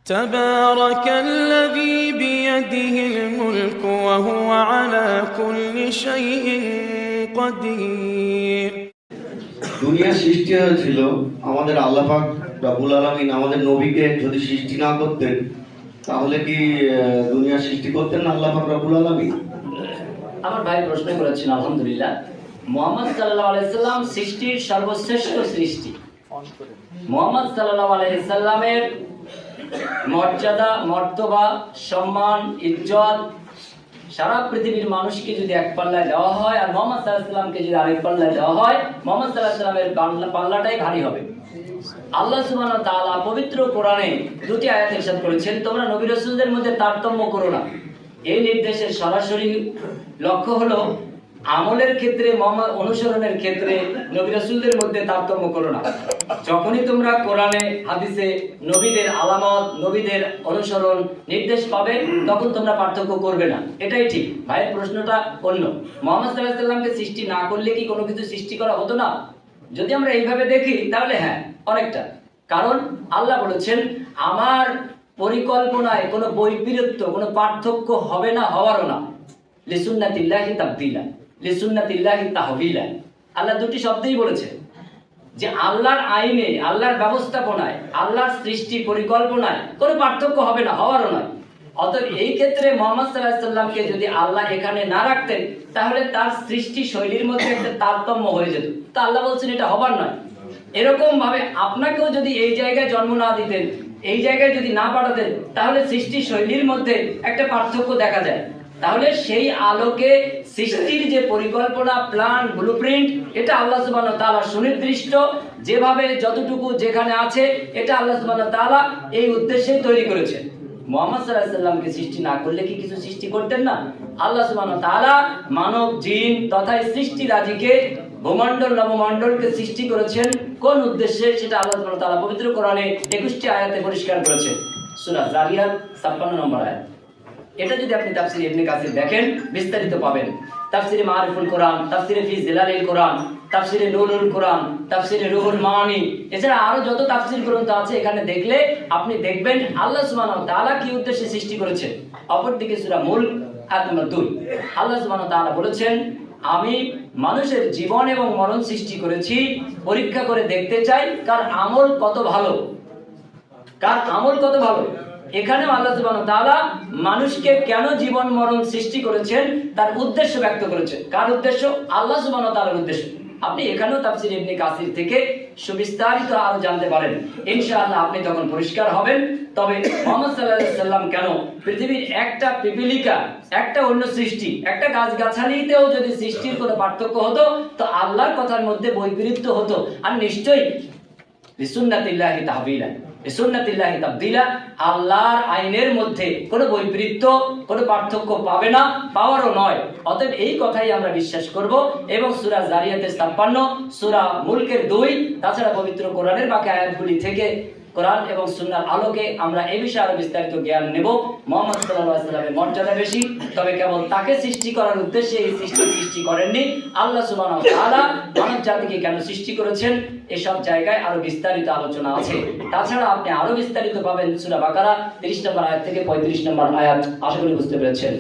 تبارك الذي بيده الملك وهو على كل شيء قدير। দুনিয়া সৃষ্টি হয়েছিল আমাদের আল্লাহ পাক রব্বুল আলামিন আমাদের নবীকে যদি সৃষ্টি না করতেন তাহলে কি দুনিয়া সৃষ্টি করতেন না আল্লাহ পাক রব্বুল আলামিন? আমার ভাই প্রশ্ন করেছেন, আলহামদুলিল্লাহ। মুহাম্মদ সাল্লাল্লাহু আলাইহি সাল্লাম সৃষ্টির সর্বশ্রেষ্ঠ সৃষ্টি। মুহাম্মদ সাল্লাল্লাহু আলাইহি সাল্লামের মর্যাদা, মর্তবা, সম্মান, ইজ্জত সারা পৃথিবীর মানুষকে যদি এক পাল্লায় দেওয়া হয় আর মুহাম্মদ সাল্লাল্লাহু আলাইহি সাল্লামকে যদি আরেক পাল্লায় দেওয়া হয়, মুহাম্মদ সাল্লাল্লাহু আলাইহি সাল্লামের পাল্লাটাই ভারী হবে। আল্লাহ সুবহানাহু ওয়া তাআলা পবিত্র কোরআনে দুটি আয়াত ইরশাদ করেছেন, তোমরা নবী রাসূলদের মধ্যে তারতম্য করো না। এই নির্দেশের সরাসরি লক্ষ্য হলো আমলের ক্ষেত্রে, অনুসরণের ক্ষেত্রে নবী রাসূলদের মধ্যে তারতম্য করো না। যখনই তোমরা কোরআনে হাদিসে নবীদের আলামত, নবীদের অনুসরণ নির্দেশ পাবে, তখন তোমরা পার্থক্য করবে না। এটাই ঠিক। ভাইয়ের প্রশ্নটা অন্য। মুহাম্মদ সাল্লাল্লাহু আলাইহি সাল্লামকে সৃষ্টি না করলে কি কোনো কিছু সৃষ্টি করা হতো না? যদি আমরা এইভাবে দেখি তাহলে হ্যাঁ, অনেকটা। কারণ আল্লাহ বলেছেন, আমার পরিকল্পনায় কোনো বৈপরীত্য, কোনো পার্থক্য হবে না, হওয়ারও না। লিসুন্নাতিল্লাহি তাবদীলা, লিসুন্নাতিল্লাহি তাহবিলা। আল্লাহ দুটি শব্দই বলেছে যে আল্লাহর আইনে, আল্লাহর ব্যবস্থাপনায়, আল্লাহর সৃষ্টি পরিকল্পনায় কোনো পার্থক্য হবে না, হওয়ারও নয়। অতএব এই ক্ষেত্রে মুহাম্মদ সাল্লাল্লাহু আলাইহি সাল্লামকে যদি আল্লাহ এখানে না রাখতেন তাহলে তার সৃষ্টি শৈলীর মধ্যে একটা তারতম্য হয়ে যেত। তা আল্লাহ বলছেন এটা হবার নয়। এরকম ভাবে আপনাকেও যদি এই জায়গায় জন্ম না দিতেন, এই জায়গায় যদি না পাঠাতেন, তাহলে সৃষ্টি শৈলীর মধ্যে একটা পার্থক্য দেখা যায়। তাহলে সেই আলোকে সৃষ্টির যে পরিকল্পনা, প্ল্যান, ব্লুপ্রিন্ট, এটা আল্লাহ সুবহানাহু ওয়া তাআলা সুনির্দিষ্ট, যেভাবে যতটুকু যেখানে আছে, এটা আল্লাহ সুবহানাহু ওয়া তাআলা এই উদ্দেশ্যে তৈরি করেছেন। মুহাম্মদ সাল্লাল্লাহু আলাইহি সাল্লামকে সৃষ্টি না করলে কি কিছু সৃষ্টি করতেন না? আল্লাহ সুবহানাহু ওয়া তাআলা মানব, জিন তথা সৃষ্টি রাজিকে, ভূমণ্ডল, নবমণ্ডলকে সৃষ্টি করেছেন কোন উদ্দেশ্যে, সেটা আল্লাহ সুবহানাহু ওয়া তাআলা পবিত্র কোরআনে 21টি আয়াতে পরিষ্কার করেছেন। সূরা জারিয়াত 56 নম্বর আয়াত। এটা যদি আপনি তাফসীর ইবনে কাসির দেখেন, বিস্তারিত পাবেন। তাফসীরে মারিফুল কোরআন, তাফসীরে ফি জিলালিল কোরআন, তাফসীরে নুরুল কোরআন, তাফসীরে রুহুল মানি, এছাড়া আরো যত তাফসীর গ্রন্থ আছে, এখানে দেখলে আপনি দেখবেন আল্লাহ সুবহানাহু ওয়া তাআলা কি উদ্দেশ্যে সৃষ্টি করেছেন। অপরদিকে সূরা মুলক আয়াত নম্বর 2, আল্লাহ সুবহানাহু ওয়া তাআলা বলেছেন, আমি মানুষের জীবন এবং মরণ সৃষ্টি করেছি পরীক্ষা করে দেখতে চাই কার আমল কত ভালো, কার আমল কত ভালো। এখানেও আল্লাহ সুবহানাহু ওয়া তাআলা মানুষকে কেন জীবন মরণ সৃষ্টি করেছেন তার উদ্দেশ্য ব্যক্ত করেছেন। কার উদ্দেশ্য? আল্লাহ সুবহানাহু ওয়া তাআলার উদ্দেশ্য। আপনি এখানেও তাফসীর ইবনে কাসির থেকে সুবিস্তারিত আরো জানতে পারেন। ইনশাআল্লাহ আপনি তখন পরিষ্কার হবেন। তবে মুহাম্মদ সাল্লাল্লাহু আলাইহি সাল্লাম কেন পৃথিবীর একটা পিপীলিকা, একটা অন্য সৃষ্টি, একটা গাছগাছালিতেও যদি সৃষ্টির কোনো পার্থক্য হতো তো আল্লাহর কথার মধ্যে বৈপরীত্য হতো। আর নিশ্চয়ই লিসুন্নাতিল্লাহি তাহবিলা, লিসুন্নাতিল্লাহি তাবদীলা, আল্লাহর আইনের মধ্যে কোনো বৈপরীত্য, কোনো পার্থক্য পাবে না, পাওয়ারও নয়। অতএব এই কথাই আমরা বিশ্বাস করব এবং সূরা জারিয়াতের 56, সূরা মুলকের 2, তাছাড়া পবিত্র কোরআনের বাকি আয়াতগুলি থেকে কোরআন এবং সুন্নাহর আলোকে আমরা এই বিষয়ে আরো বিস্তারিত জ্ঞান নেব। মুহাম্মদ সাল্লাল্লাহু আলাইহি সাল্লামের মর্যাদা বেশি, তবে কেবল তাকে সৃষ্টি করার উদ্দেশ্যে এই সৃষ্টি করেননি। আল্লাহ সুবহানাহু ওয়া তাআলা মানব জাতিকে কেন সৃষ্টি করেছেন এসব জায়গায় আরো বিস্তারিত আলোচনা আছে। তাছাড়া আপনি আরো বিস্তারিত পাবেন সূরা বাকারা 30 নম্বর আয়াত থেকে 35 নম্বর আয়াত। আশা করি বুঝতে পেরেছেন।